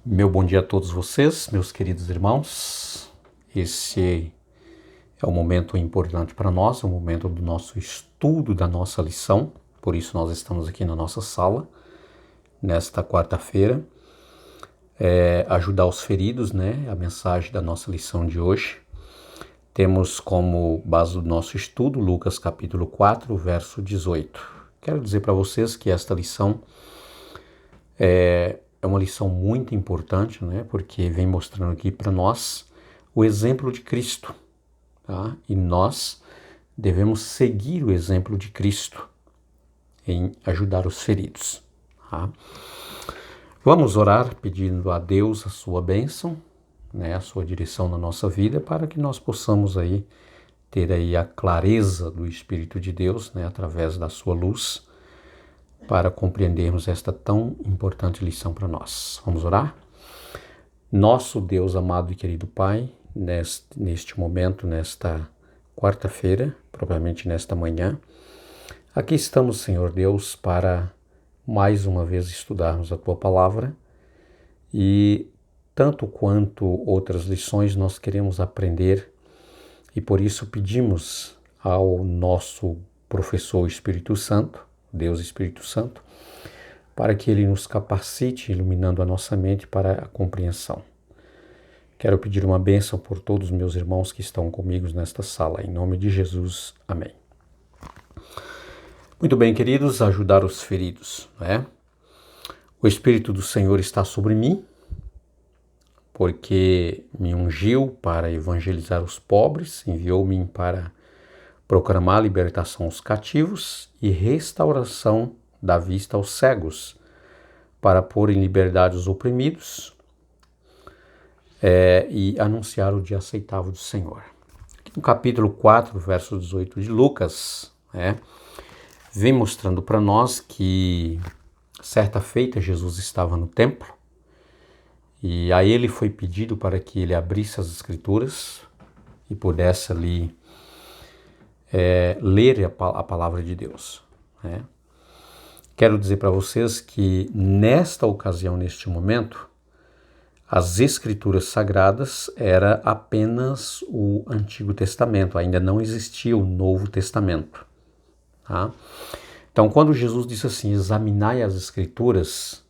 Meu bom dia a todos vocês, meus queridos irmãos. Esse é um momento importante para nós, é um momento do nosso estudo da nossa lição. Por isso nós estamos aqui na nossa sala, nesta quarta-feira, ajudar os feridos, A mensagem da nossa lição de hoje. Temos como base do nosso estudo Lucas capítulo 4, verso 18. Quero dizer para vocês que esta lição é uma lição muito importante, Porque vem mostrando aqui para nós o exemplo de Cristo, tá? E nós devemos seguir o exemplo de Cristo em ajudar os feridos, tá? Vamos orar pedindo a Deus a sua bênção, a sua direção na nossa vida, para que nós possamos ter a clareza do Espírito de Deus, através da sua luz, para compreendermos esta tão importante lição para nós. Vamos orar? Nosso Deus amado e querido Pai, neste momento, nesta quarta-feira, propriamente nesta manhã, aqui estamos, Senhor Deus, para mais uma vez estudarmos a Tua Palavra e tanto quanto outras lições nós queremos aprender e por isso pedimos ao nosso professor Espírito Santo, Deus Espírito Santo, para que Ele nos capacite, iluminando a nossa mente para a compreensão. Quero pedir uma bênção por todos os meus irmãos que estão comigo nesta sala, em nome de Jesus. Amém. Muito bem, queridos, ajudar os feridos, O Espírito do Senhor está sobre mim, porque me ungiu para evangelizar os pobres, enviou-me para proclamar a libertação aos cativos e restauração da vista aos cegos, para pôr em liberdade os oprimidos e anunciar o dia aceitável do Senhor. Aqui no capítulo 4, verso 18 de Lucas, vem mostrando para nós que certa feita Jesus estava no templo e a ele foi pedido para que ele abrisse as Escrituras e pudesse ali ler a palavra de Deus. Quero dizer para vocês que nesta ocasião, neste momento, as Escrituras Sagradas era apenas o Antigo Testamento, ainda não existia o Novo Testamento. Tá? Então, quando Jesus disse assim, examinai as Escrituras,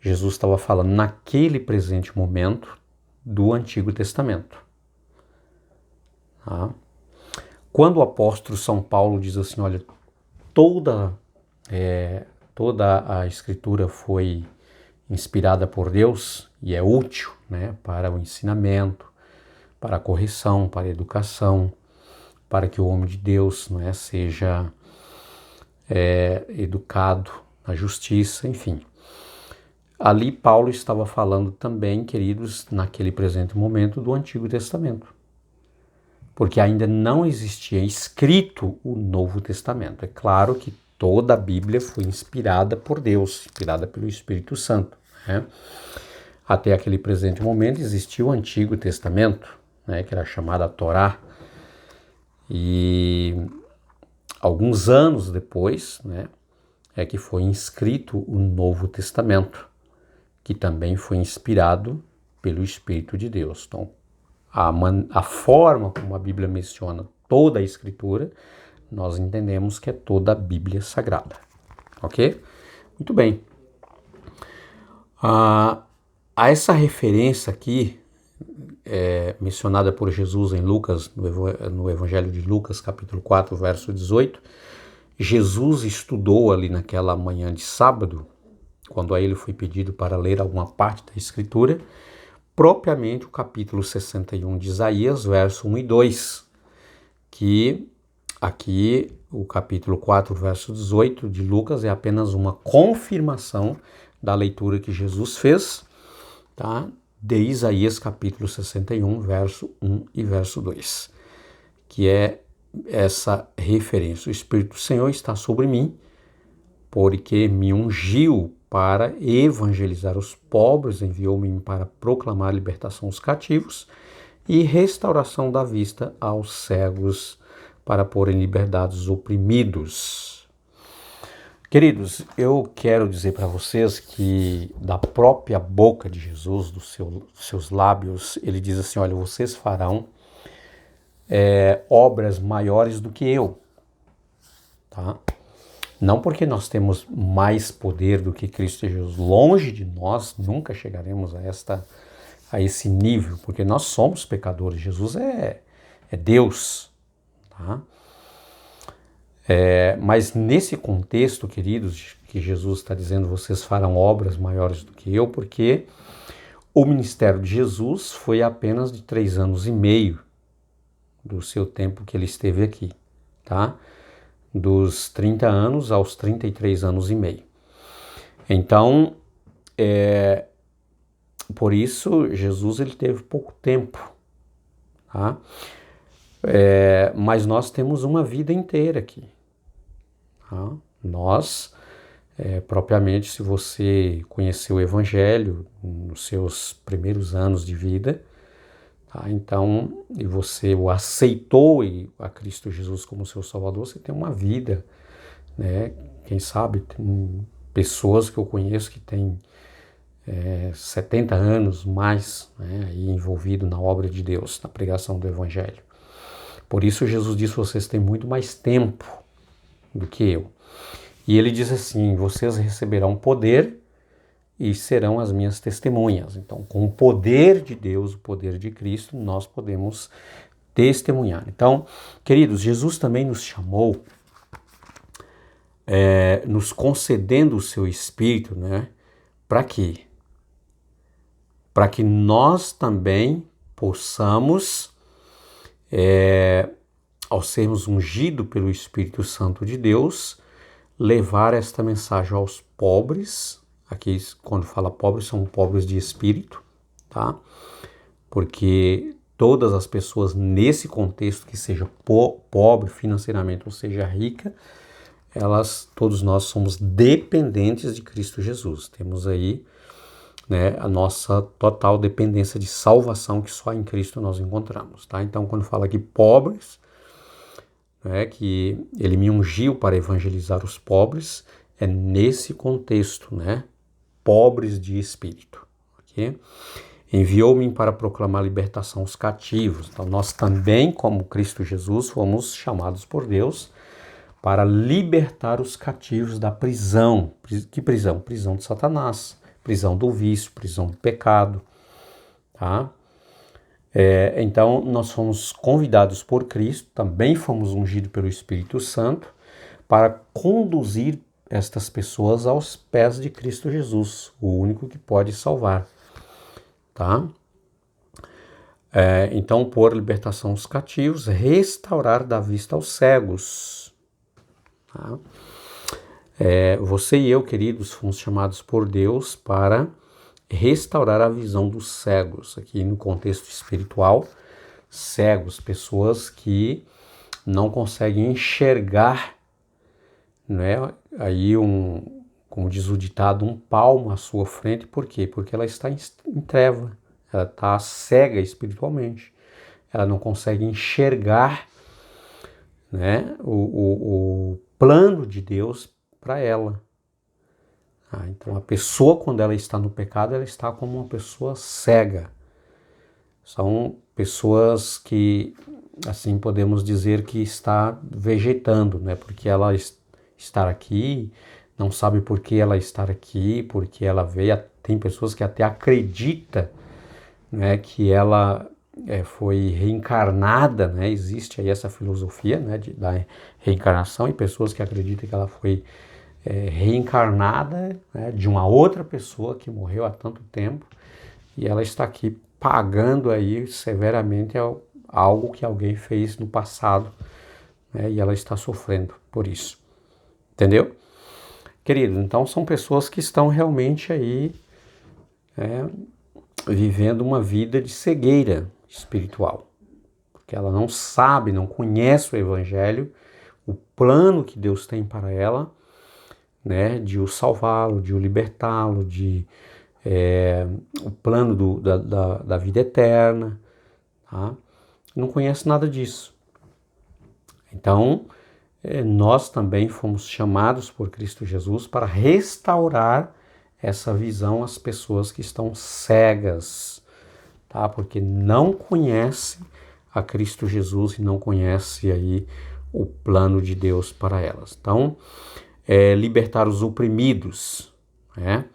Jesus estava falando naquele presente momento do Antigo Testamento. Tá? Quando o apóstolo São Paulo diz assim, olha, toda a Escritura foi inspirada por Deus e é útil, para o ensinamento, para a correção, para a educação, para que o homem de Deus, seja educado na justiça, enfim. Ali Paulo estava falando também, queridos, naquele presente momento do Antigo Testamento, porque ainda não existia escrito o Novo Testamento. É claro que toda a Bíblia foi inspirada por Deus, inspirada pelo Espírito Santo. Até aquele presente momento existia o Antigo Testamento, que era chamado a Torá. E alguns anos depois, é que foi inscrito o Novo Testamento, que também foi inspirado pelo Espírito de Deus. Então, a forma como a Bíblia menciona toda a Escritura, nós entendemos que é toda a Bíblia Sagrada. Ok? Muito bem. A essa referência aqui, mencionada por Jesus em Lucas, no Evangelho de Lucas, capítulo 4, verso 18, Jesus estudou ali naquela manhã de sábado, quando a ele foi pedido para ler alguma parte da Escritura, propriamente o capítulo 61 de Isaías, verso 1 e 2, que aqui o capítulo 4, verso 18 de Lucas é apenas uma confirmação da leitura que Jesus fez, tá? De Isaías capítulo 61, verso 1 e verso 2, que é essa referência. O Espírito do Senhor está sobre mim, porque me ungiu para evangelizar os pobres, enviou-me para proclamar a libertação aos cativos e restauração da vista aos cegos, para pôr em liberdade os oprimidos. Queridos, eu quero dizer para vocês que da própria boca de Jesus, dos seus lábios, ele diz assim, olha, vocês farão obras maiores do que eu, tá? Não porque nós temos mais poder do que Cristo Jesus, longe de nós, nunca chegaremos a esse nível, porque nós somos pecadores, Jesus é Deus, tá? Mas nesse contexto, queridos, que Jesus está dizendo, vocês farão obras maiores do que eu, porque o ministério de Jesus foi apenas de 3 anos e meio do seu tempo que ele esteve aqui, tá? Dos 30 anos aos 33 anos e meio. Então, por isso, Jesus ele teve pouco tempo, tá? Mas nós temos uma vida inteira aqui. Tá? Nós, propriamente, se você conheceu o Evangelho nos seus primeiros anos de vida, tá? Então, e você o aceitou a Cristo Jesus como seu Salvador, você tem uma vida, né? Quem sabe, tem pessoas que eu conheço que têm 70 anos mais, né, aí envolvido na obra de Deus, na pregação do Evangelho. Por isso Jesus disse, vocês têm muito mais tempo do que eu. E ele diz assim, vocês receberão poder e serão as minhas testemunhas. Então, com o poder de Deus, o poder de Cristo, nós podemos testemunhar. Então, queridos, Jesus também nos chamou, nos concedendo o seu Espírito, né? Para quê? Para que nós também possamos, ao sermos ungidos pelo Espírito Santo de Deus, levar esta mensagem aos pobres. Aqui, quando fala pobres, são pobres de espírito, tá? Porque todas as pessoas nesse contexto, que seja pobre financeiramente ou seja rica, todos nós somos dependentes de Cristo Jesus. Temos aí, né, a nossa total dependência de salvação que só em Cristo nós encontramos, tá? Então, quando fala aqui pobres, né, que ele me ungiu para evangelizar os pobres, é nesse contexto, né? Pobres de espírito, ok? Enviou-me para proclamar libertação aos cativos. Então, nós também, como Cristo Jesus, fomos chamados por Deus para libertar os cativos da prisão. Que prisão? Prisão de Satanás, prisão do vício, prisão do pecado, tá? Então, nós fomos convidados por Cristo, também fomos ungidos pelo Espírito Santo, para conduzir estas pessoas aos pés de Cristo Jesus, o único que pode salvar, tá? Então, por libertação aos cativos, restaurar da vista aos cegos, tá? Você e eu, queridos, fomos chamados por Deus para restaurar a visão dos cegos, aqui no contexto espiritual, cegos, pessoas que não conseguem enxergar, né? Aí, como diz o ditado, um palmo à sua frente. Por quê? Porque ela está em treva, ela está cega espiritualmente, ela não consegue enxergar, né, o plano de Deus para ela. Então, a pessoa, quando ela está no pecado, ela está como uma pessoa cega. São pessoas que, assim, podemos dizer que está vegetando, né? Porque ela está aqui, não sabe por que ela está aqui, porque ela veio. Tem pessoas que até acreditam, né, que ela foi reencarnada, né? Existe aí essa filosofia, né, da reencarnação, e pessoas que acreditam que ela foi reencarnada, né, de uma outra pessoa que morreu há tanto tempo, e ela está aqui pagando aí severamente algo que alguém fez no passado, né, e ela está sofrendo por isso, entendeu? Querido, então são pessoas que estão realmente aí vivendo uma vida de cegueira espiritual, porque ela não sabe, não conhece o Evangelho, o plano que Deus tem para ela, né, de o salvá-lo, de o libertá-lo, o plano da vida eterna, tá? Não conhece nada disso. Então, nós também fomos chamados por Cristo Jesus para restaurar essa visão às pessoas que estão cegas, tá? Porque não conhecem a Cristo Jesus e não conhecem aí o plano de Deus para elas. Então, libertar os oprimidos, né?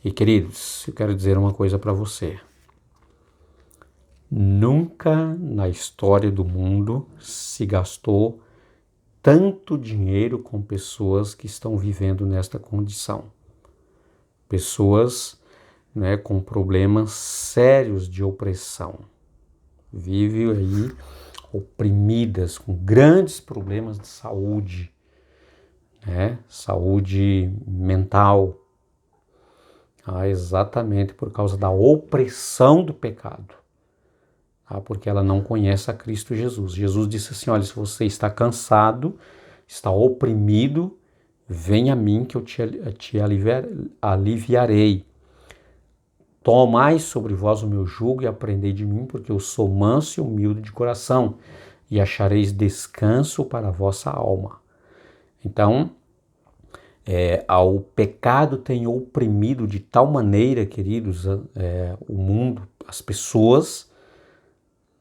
E queridos, eu quero dizer uma coisa para você. Nunca na história do mundo se gastou tanto dinheiro com pessoas que estão vivendo nesta condição. Pessoas, né, com problemas sérios de opressão. Vivem aí oprimidas, com grandes problemas de saúde, né? Saúde mental. Exatamente por causa da opressão do pecado. Porque ela não conhece a Cristo Jesus. Jesus disse assim, olha, se você está cansado, está oprimido, venha a mim que eu te aliviarei. Tomai sobre vós o meu jugo e aprendei de mim, porque eu sou manso e humilde de coração, e achareis descanso para a vossa alma. Então, o pecado tem oprimido de tal maneira, queridos, o mundo, as pessoas,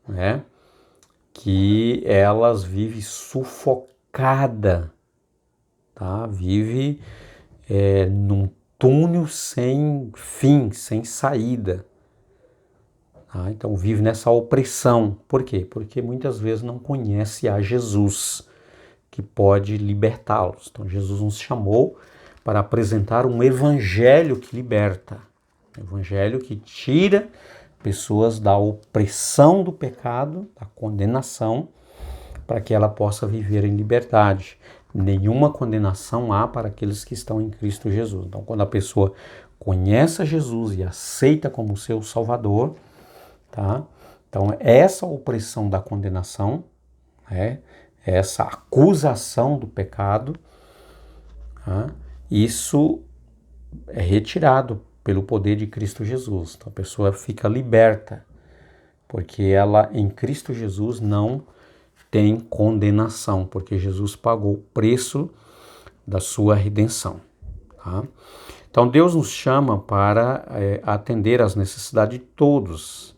né, que elas vivem sufocada, tá? Vive num túnel sem fim, sem saída. Tá? Então vive nessa opressão. Por quê? Porque muitas vezes não conhece a Jesus, que pode libertá-los. Então Jesus nos chamou para apresentar um evangelho que liberta, um evangelho que tira pessoas da opressão do pecado, da condenação, para que ela possa viver em liberdade. Nenhuma condenação há para aqueles que estão em Cristo Jesus. Então, quando a pessoa conhece a Jesus e aceita como seu Salvador, tá? Então, essa opressão da condenação, essa acusação do pecado, tá? Isso é retirado pelo poder de Cristo Jesus. Então a pessoa fica liberta, porque ela em Cristo Jesus não tem condenação, porque Jesus pagou o preço da sua redenção. Tá? Então Deus nos chama para atender às necessidades de todos,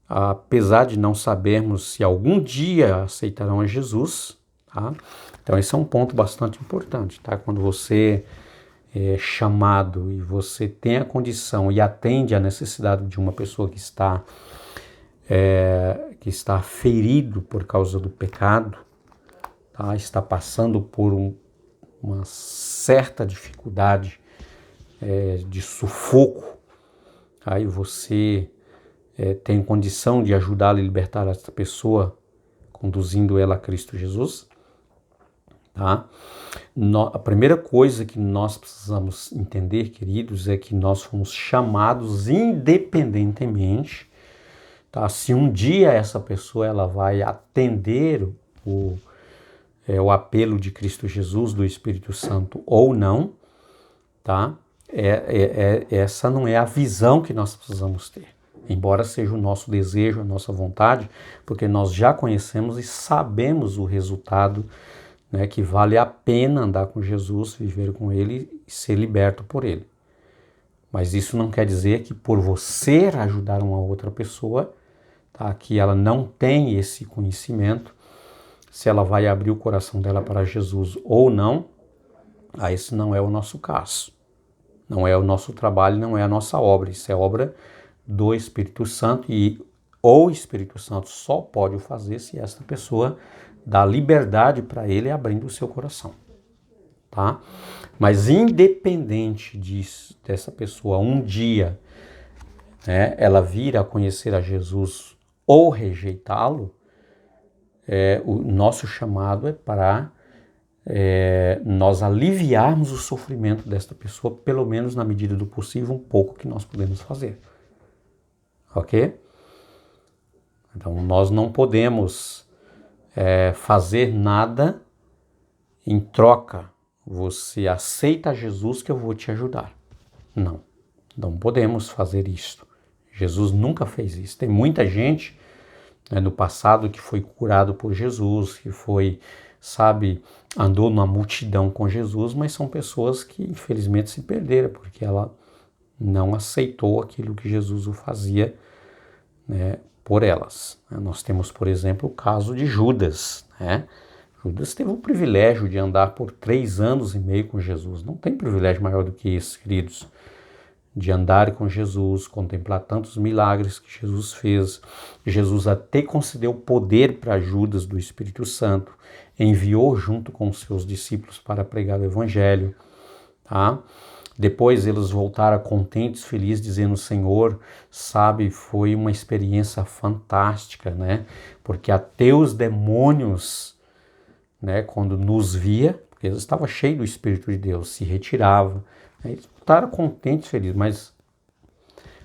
apesar de não sabermos se algum dia aceitarão a Jesus. Tá? Então esse é um ponto bastante importante. Tá? Quando você chamado e você tem a condição e atende à necessidade de uma pessoa que está ferido por causa do pecado, tá? Está passando por uma certa dificuldade de sufoco, aí você tem condição de ajudá-la e libertar essa pessoa, conduzindo ela a Cristo Jesus, tá? A primeira coisa que nós precisamos entender, queridos, é que nós fomos chamados independentemente, tá? Se um dia essa pessoa ela vai atender o apelo de Cristo Jesus, do Espírito Santo ou não, tá? Essa não é a visão que nós precisamos ter, embora seja o nosso desejo, a nossa vontade, porque nós já conhecemos e sabemos o resultado, né, que vale a pena andar com Jesus, viver com Ele e ser liberto por Ele. Mas isso não quer dizer que por você ajudar uma outra pessoa, tá, que ela não tem esse conhecimento, se ela vai abrir o coração dela para Jesus ou não, esse não é o nosso caso. Não é o nosso trabalho, não é a nossa obra. Isso é obra do Espírito Santo e o Espírito Santo só pode o fazer se essa pessoa dá liberdade para ele abrindo o seu coração, tá? Mas independente dessa pessoa um dia, né, ela vir a conhecer a Jesus ou rejeitá-lo, o nosso chamado é para nós aliviarmos o sofrimento desta pessoa, pelo menos na medida do possível, um pouco que nós podemos fazer. Ok? Então nós não podemos fazer nada em troca. Você aceita Jesus que eu vou te ajudar. Não podemos fazer isso. Jesus nunca fez isso. Tem muita gente no passado que foi curado por Jesus, que foi sabe, andou numa multidão com Jesus, mas são pessoas que infelizmente se perderam, porque ela não aceitou aquilo que Jesus o fazia, né, por elas. Nós temos, por exemplo, o caso de Judas, né? Judas teve o privilégio de andar por 3 anos e meio com Jesus. Não tem privilégio maior do que isso, queridos. De andar com Jesus, contemplar tantos milagres que Jesus fez. Jesus até concedeu poder para Judas do Espírito Santo, enviou junto com os seus discípulos para pregar o Evangelho, tá? Depois eles voltaram contentes, felizes, dizendo: Senhor, sabe, foi uma experiência fantástica, né? Porque até os demônios, né, quando nos via, porque eles estavam cheios do Espírito de Deus, se retiravam. Eles voltaram contentes, felizes, mas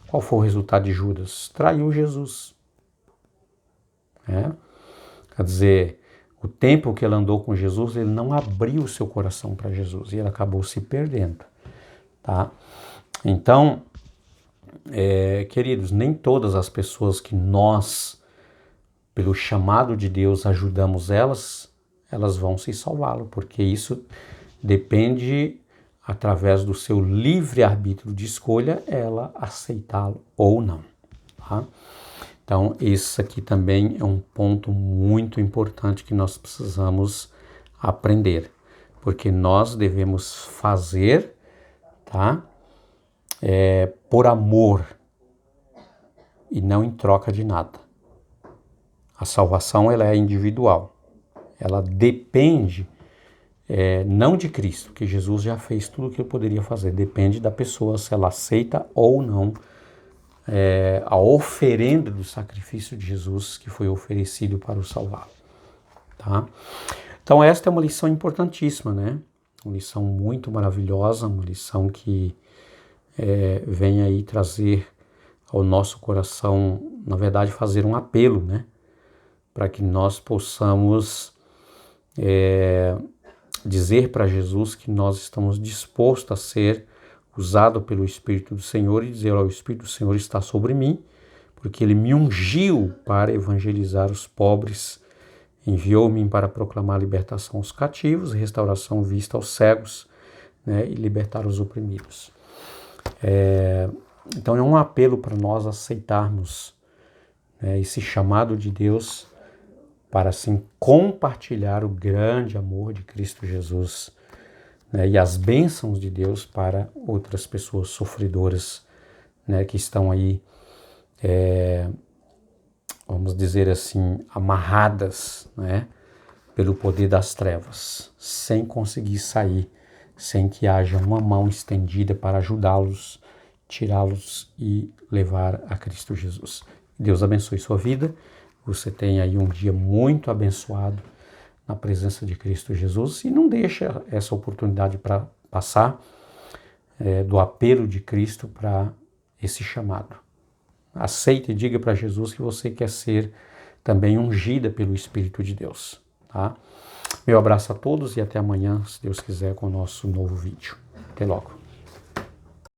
qual foi o resultado de Judas? Traiu Jesus. Né? Quer dizer, o tempo que ele andou com Jesus, ele não abriu o seu coração para Jesus e ele acabou se perdendo. Tá? Então, queridos, nem todas as pessoas que nós, pelo chamado de Deus, ajudamos elas vão se salvá-lo, porque isso depende, através do seu livre-arbítrio de escolha, ela aceitá-lo ou não. Tá? Então, esse aqui também é um ponto muito importante que nós precisamos aprender, porque nós devemos fazer, tá? Por amor e não em troca de nada. A salvação, ela é individual, ela depende não de Cristo, que Jesus já fez tudo o que ele poderia fazer, depende da pessoa se ela aceita ou não a oferenda do sacrifício de Jesus que foi oferecido para o salvá-lo. Tá? Então esta é uma lição importantíssima, né? Uma lição muito maravilhosa, uma lição que vem aí trazer ao nosso coração, na verdade, fazer um apelo, né? Para que nós possamos dizer para Jesus que nós estamos dispostos a ser usado pelo Espírito do Senhor e dizer: o Espírito do Senhor está sobre mim, porque Ele me ungiu para evangelizar os pobres, enviou-me para proclamar libertação aos cativos, restauração vista aos cegos, né, e libertar os oprimidos. Então é um apelo para nós aceitarmos, né, esse chamado de Deus para assim compartilhar o grande amor de Cristo Jesus, né, e as bênçãos de Deus para outras pessoas sofredoras, né, que estão aí, vamos dizer assim, amarradas, né, pelo poder das trevas, sem conseguir sair, sem que haja uma mão estendida para ajudá-los, tirá-los e levar a Cristo Jesus. Deus abençoe sua vida. Você tenha aí um dia muito abençoado na presença de Cristo Jesus e não deixa essa oportunidade para passar do apelo de Cristo para esse chamado. Aceite e diga para Jesus que você quer ser também ungida pelo Espírito de Deus. Tá? Meu abraço a todos e até amanhã, se Deus quiser, com o nosso novo vídeo. Até logo.